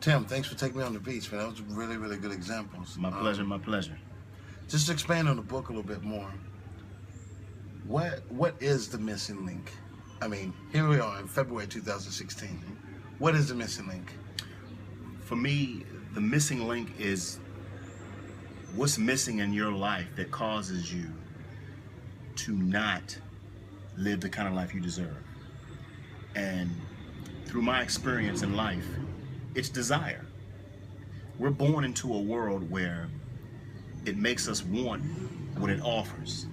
Tim, thanks for taking me on the beach, man. That was really, really good examples. My pleasure, my pleasure. Just to expand on the book a little bit more. What is the missing link? I mean, here we are in February 2016. What is the missing link? For me, the missing link is what's missing in your life that causes you to not live the kind of life you deserve. And through my experience in life, it's desire. We're born into a world where it makes us want what it offers.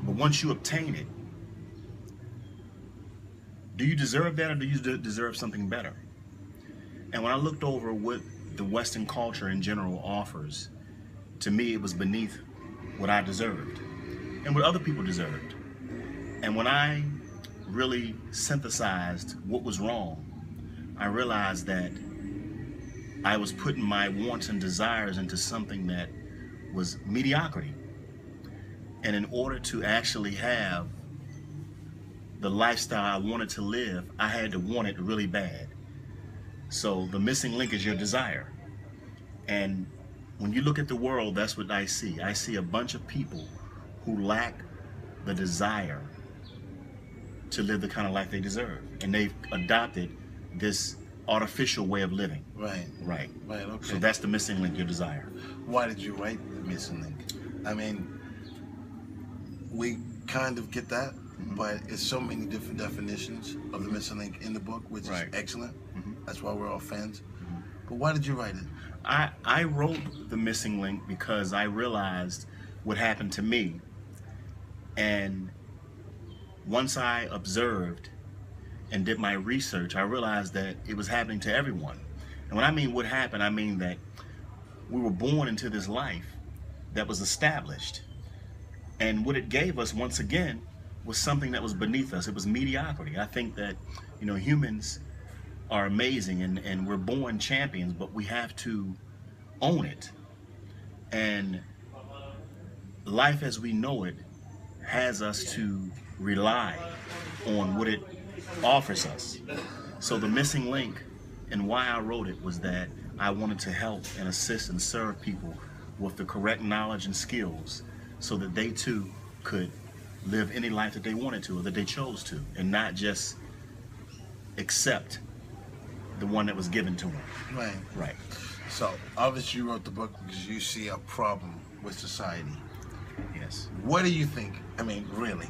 But once you obtain it, do you deserve that, or do you deserve something better? And when I looked over what the Western culture in general offers, to me it was beneath what I deserved and what other people deserved. And when I really synthesized what was wrong, I realized that I was putting my wants and desires into something that was mediocrity. And in order to actually have the lifestyle I wanted to live, I had to want it really bad. So the missing link is your desire. And when you look at the world, that's what I see. I see a bunch of people who lack the desire to live the kind of life they deserve. And they've adopted this artificial way of living. Right. Right. Right, okay. So that's the missing link, your desire. Why did you write the missing link? I mean, we kind of get that, but it's so many different definitions of the missing link in the book, which is excellent. That's why we're all fans. But why did you write it? I wrote the missing link because I realized what happened to me. And once I observed and did my research, I realized that it was happening to everyone. And when I mean what happened, I mean that we were born into this life that was established. And what it gave us, once again, was something that was beneath us. It was mediocrity. I think that, you know, humans are amazing and we're born champions, but we have to own it. And life as we know it has us to rely on what it offers us. So the missing link and why I wrote it was that I wanted to help and assist and serve people with the correct knowledge and skills so that they too could live any life that they wanted to or that they chose to, and not just accept the one that was given to them. Right. Right. So obviously you wrote the book because you see a problem with society. Yes. What do you think, I mean, really,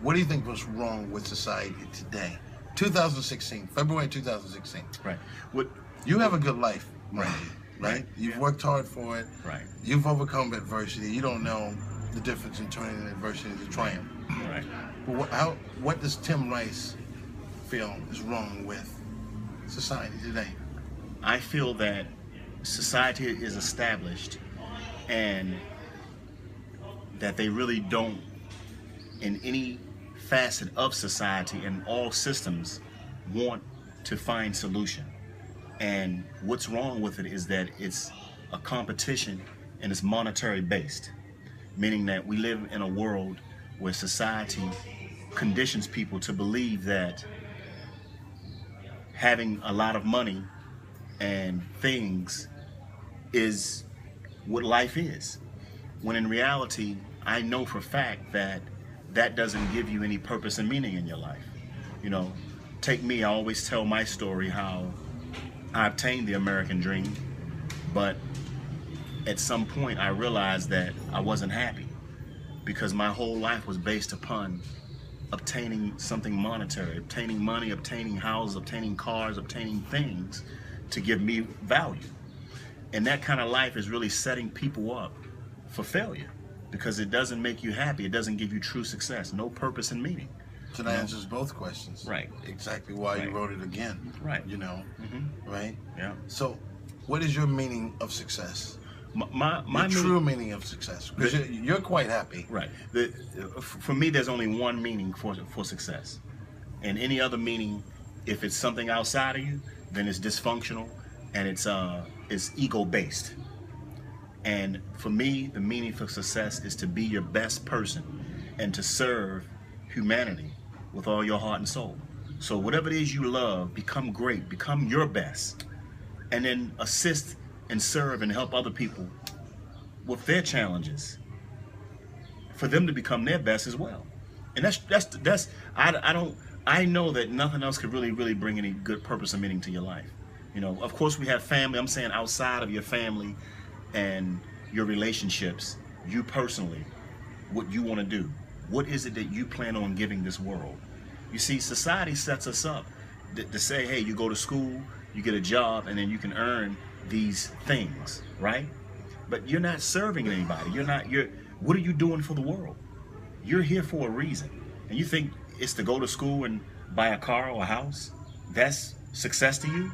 what do you think was wrong with society today? 2016, February 2016. Right. You have a good life, right? Right. You've worked hard for it. Right. You've overcome adversity. You don't know the difference in turning adversity into triumph. Right. But what does Tim Rice feel is wrong with society today? I feel that society is established and that they really don't, in any facet of society and all systems, want to find solution. And what's wrong with it is that it's a competition and it's monetary based, meaning that we live in a world where society conditions people to believe that having a lot of money and things is what life is, when in reality I know for a fact that that doesn't give you any purpose and meaning in your life. You know, take me, I always tell my story how I obtained the American dream, but at some point I realized that I wasn't happy because my whole life was based upon obtaining something monetary, obtaining money, obtaining houses, obtaining cars, obtaining things to give me value. And that kind of life is really setting people up for failure because it doesn't make you happy. It doesn't give you true success, no purpose and meaning. So that answers both questions. Right. Exactly why you wrote it again. Right. You know, right? Yeah. So what is your meaning of success? My true meaning of success, because you're quite happy. Right. For me, there's only one meaning for success, and any other meaning, if it's something outside of you, then it's dysfunctional and it's ego based. And for me, the meaning for success is to be your best person and to serve humanity with all your heart and soul. So whatever it is you love, become great, become your best, and then assist and serve and help other people with their challenges, for them to become their best as well. And I know that nothing else could really bring any good purpose or meaning to your life. You know, of course we have family. I'm saying outside of your family and your relationships, you personally, what you want to do. What is it that you plan on giving this world? You see, society sets us up to say, hey, you go to school, you get a job, and then you can earn these things, right? But you're not serving anybody. What are you doing for the world? You're here for a reason. And you think it's to go to school and buy a car or a house? That's success to you?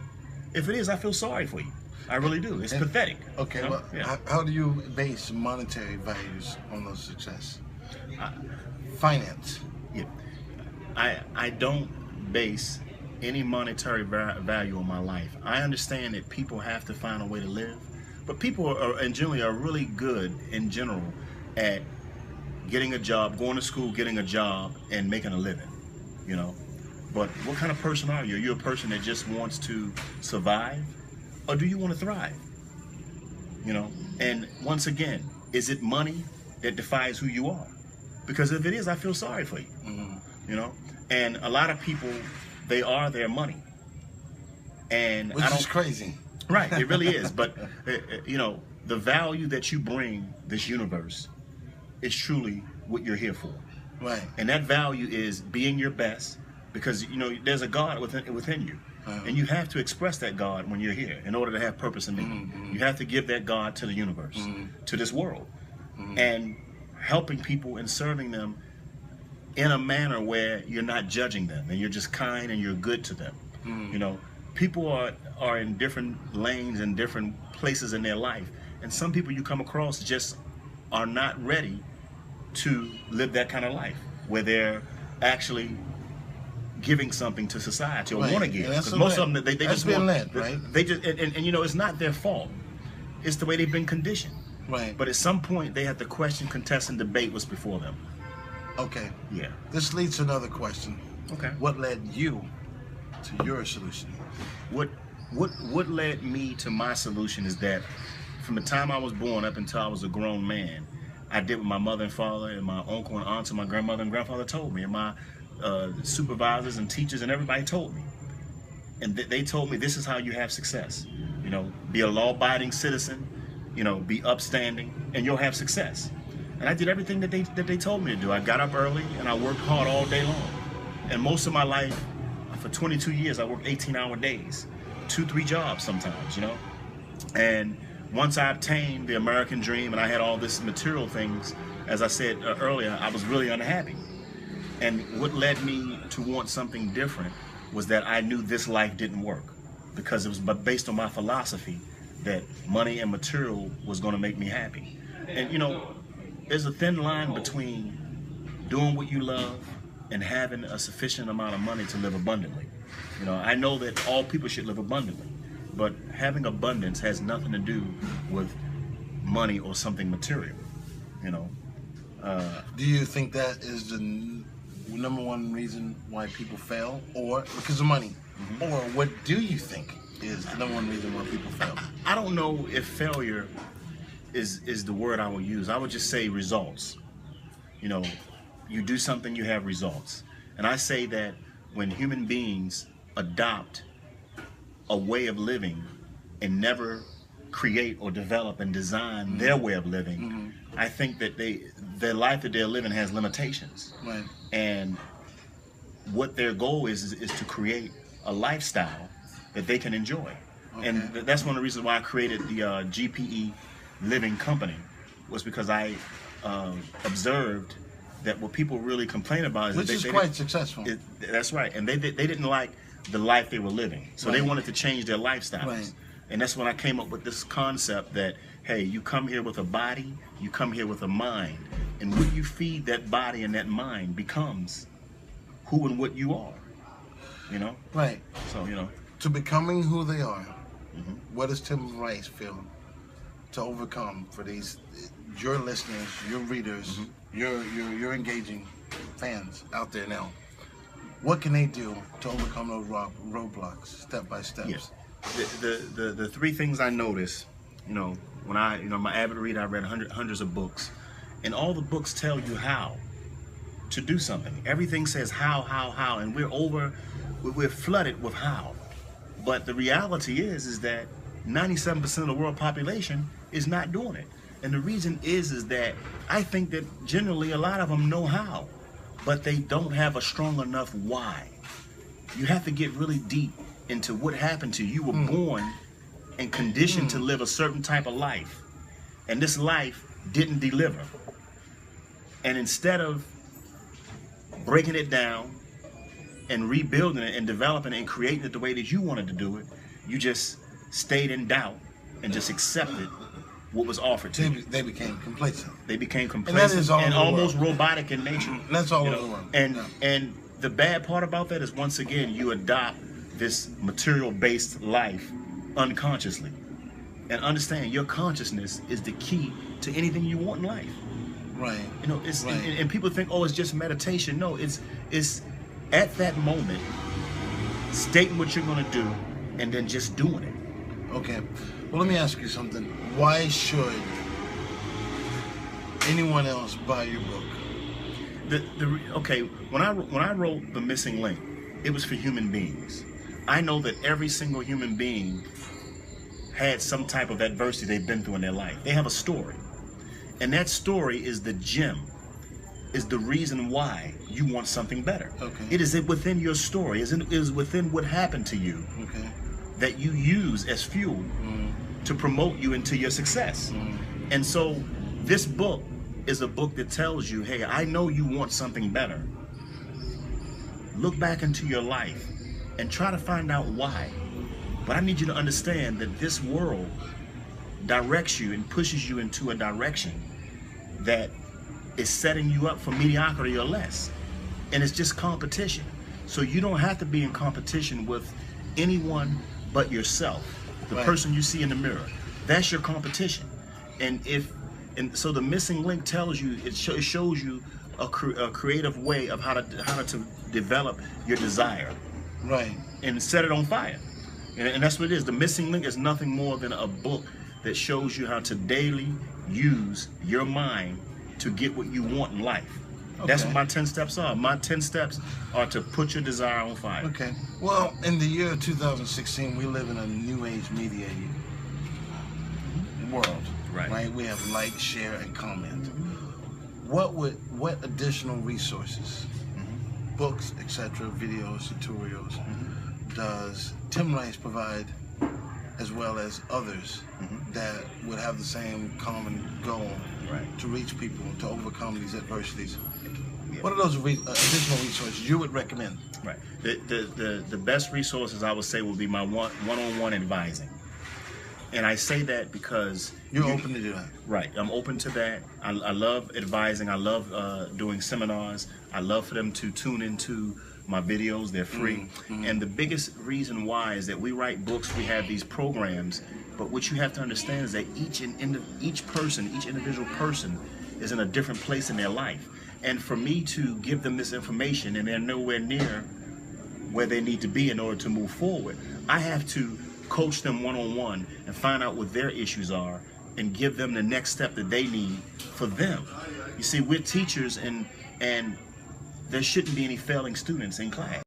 If it is, I feel sorry for you. I really do. It's pathetic. Okay, you know? Well, yeah. How do you base monetary values on those success? Finance. Yeah. I don't base any monetary value on my life. I understand that people have to find a way to live, but people generally are really good in general at getting a job, going to school, getting a job, and making a living, you know. But what kind of person are you? Are you a person that just wants to survive, or do you want to thrive? You know, and once again, is it money that defines who you are? Because if it is, I feel sorry for you. Mm-hmm. You know, and a lot of people, they are their money, and which is crazy. Right, it really is. But you know, the value that you bring this universe is truly what you're here for. Right. And that value is being your best, because you know there's a God within you. And you have to express that God when you're here in order to have purpose and meaning. Mm-hmm. You have to give that God to the universe, to this world, and helping people and serving them in a manner where you're not judging them and you're just kind and you're good to them. You know, people are in different lanes and different places in their life, and some people you come across just are not ready to live that kind of life where they're actually giving something to society or want to give. Because most of them, they just want, right? They just and you know, it's not their fault. It's the way they've been conditioned. Right. But at some point, they have to question, contest, and debate what's before them. Okay. Yeah. This leads to another question. Okay. What led you to your solution? What led me to my solution is that from the time I was born up until I was a grown man, I did what my mother and father and my uncle and aunts and my grandmother and grandfather told me, and my supervisors and teachers and everybody told me. And they told me this is how you have success. You know, be a law-abiding citizen, you know, be upstanding, and you'll have success. And I did everything that they told me to do. I got up early and I worked hard all day long. And most of my life, for 22 years, I worked 18-hour days, 2-3 jobs sometimes, you know. And once I obtained the American dream and I had all this material things, as I said earlier, I was really unhappy. And what led me to want something different was that I knew this life didn't work, because it was based on my philosophy that money and material was going to make me happy. And you know, there's a thin line between doing what you love and having a sufficient amount of money to live abundantly. You know, I know that all people should live abundantly, but having abundance has nothing to do with money or something material, you know. Do you think that is the number one reason why people fail, or because of money? Or what do you think is the number one reason why people fail? I don't know if failure is the word I would use. I would just say results. You know, you do something, you have results. And I say that when human beings adopt a way of living and never create or develop and design their way of living, I think that their life that they're living has limitations. Right. And what their goal is to create a lifestyle that they can enjoy. Okay. And that's one of the reasons why I created the GPE Living Company, was because I observed that what people really complain about is which that is quite successful. That's right. And they didn't like the life they were living. So they wanted to change their lifestyles. Right. And that's when I came up with this concept that, hey, you come here with a body, you come here with a mind. And what you feed that body and that mind becomes who and what you are. You know? Right. So, you know. To becoming who they are, what does Tim Rice feel to overcome for these, your listeners, your readers, your engaging fans out there now? What can they do to overcome those roadblocks, step by steps? Yeah. the three things I noticed, when I'm an avid reader, I read hundreds of books, and all the books tell you how to do something. Everything says how, and we're flooded with how. But the reality is that 97% of the world population is not doing it. And the reason is that I think that generally a lot of them know how, but they don't have a strong enough why. You have to get really deep into what happened to you. You were born and conditioned to live a certain type of life, and this life didn't deliver. And instead of breaking it down and rebuilding it and developing it and creating it the way that you wanted to do it, you just stayed in doubt and just accepted what was offered to you. They became complacent. They became complacent and almost robotic in nature. That's all over the world. And the bad part about that is, once again, you adopt this material-based life unconsciously. And understand, your consciousness is the key to anything you want in life. Right. It's and people think, oh, it's just meditation. No, it's at that moment, stating what you're going to do and then just doing it. Okay. Well, let me ask you something. Why should anyone else buy your book? Okay, when I wrote The Missing Link, it was for human beings. I know that every single human being had some type of adversity they've been through in their life. They have a story. And that story is the gem, is the reason why you want something better. Okay. It is within your story, it is within what happened to you, okay, that you use as fuel to promote you into your success. And so this book is a book that tells you, hey, I know you want something better. Look back into your life and try to find out why. But I need you to understand that this world directs you and pushes you into a direction that is setting you up for mediocrity or less. And it's just competition. So you don't have to be in competition with anyone but yourself, the person you see in the mirror. That's your competition. And so the missing link tells you, it shows you a creative way of how to develop your desire. Right. And set it on fire. And that's what it is. The missing link is nothing more than a book that shows you how to daily use your mind to get what you want in life. Okay. That's what my 10 steps are. My 10 steps are to put your desire on fire. Okay. Well, in the year 2016, we live in a new age media world. Right. We have like, share, and comment. What additional resources, books, etc., videos, tutorials, does Tim Rice provide, as well as others that would have the same common goal to reach people, to overcome these adversities? What are those additional resources you would recommend? Right. The best resources I would say would be my one-on-one advising. And I say that because you're open to do that. Right. I'm open to that. I love advising. I love doing seminars. I love for them to tune into my videos. They're free. And the biggest reason why is that we write books, we have these programs, but what you have to understand is that each individual person is in a different place in their life. And for me to give them this information and they're nowhere near where they need to be in order to move forward, I have to coach them one-on-one and find out what their issues are and give them the next step that they need for them. You see, we're teachers and there shouldn't be any failing students in class.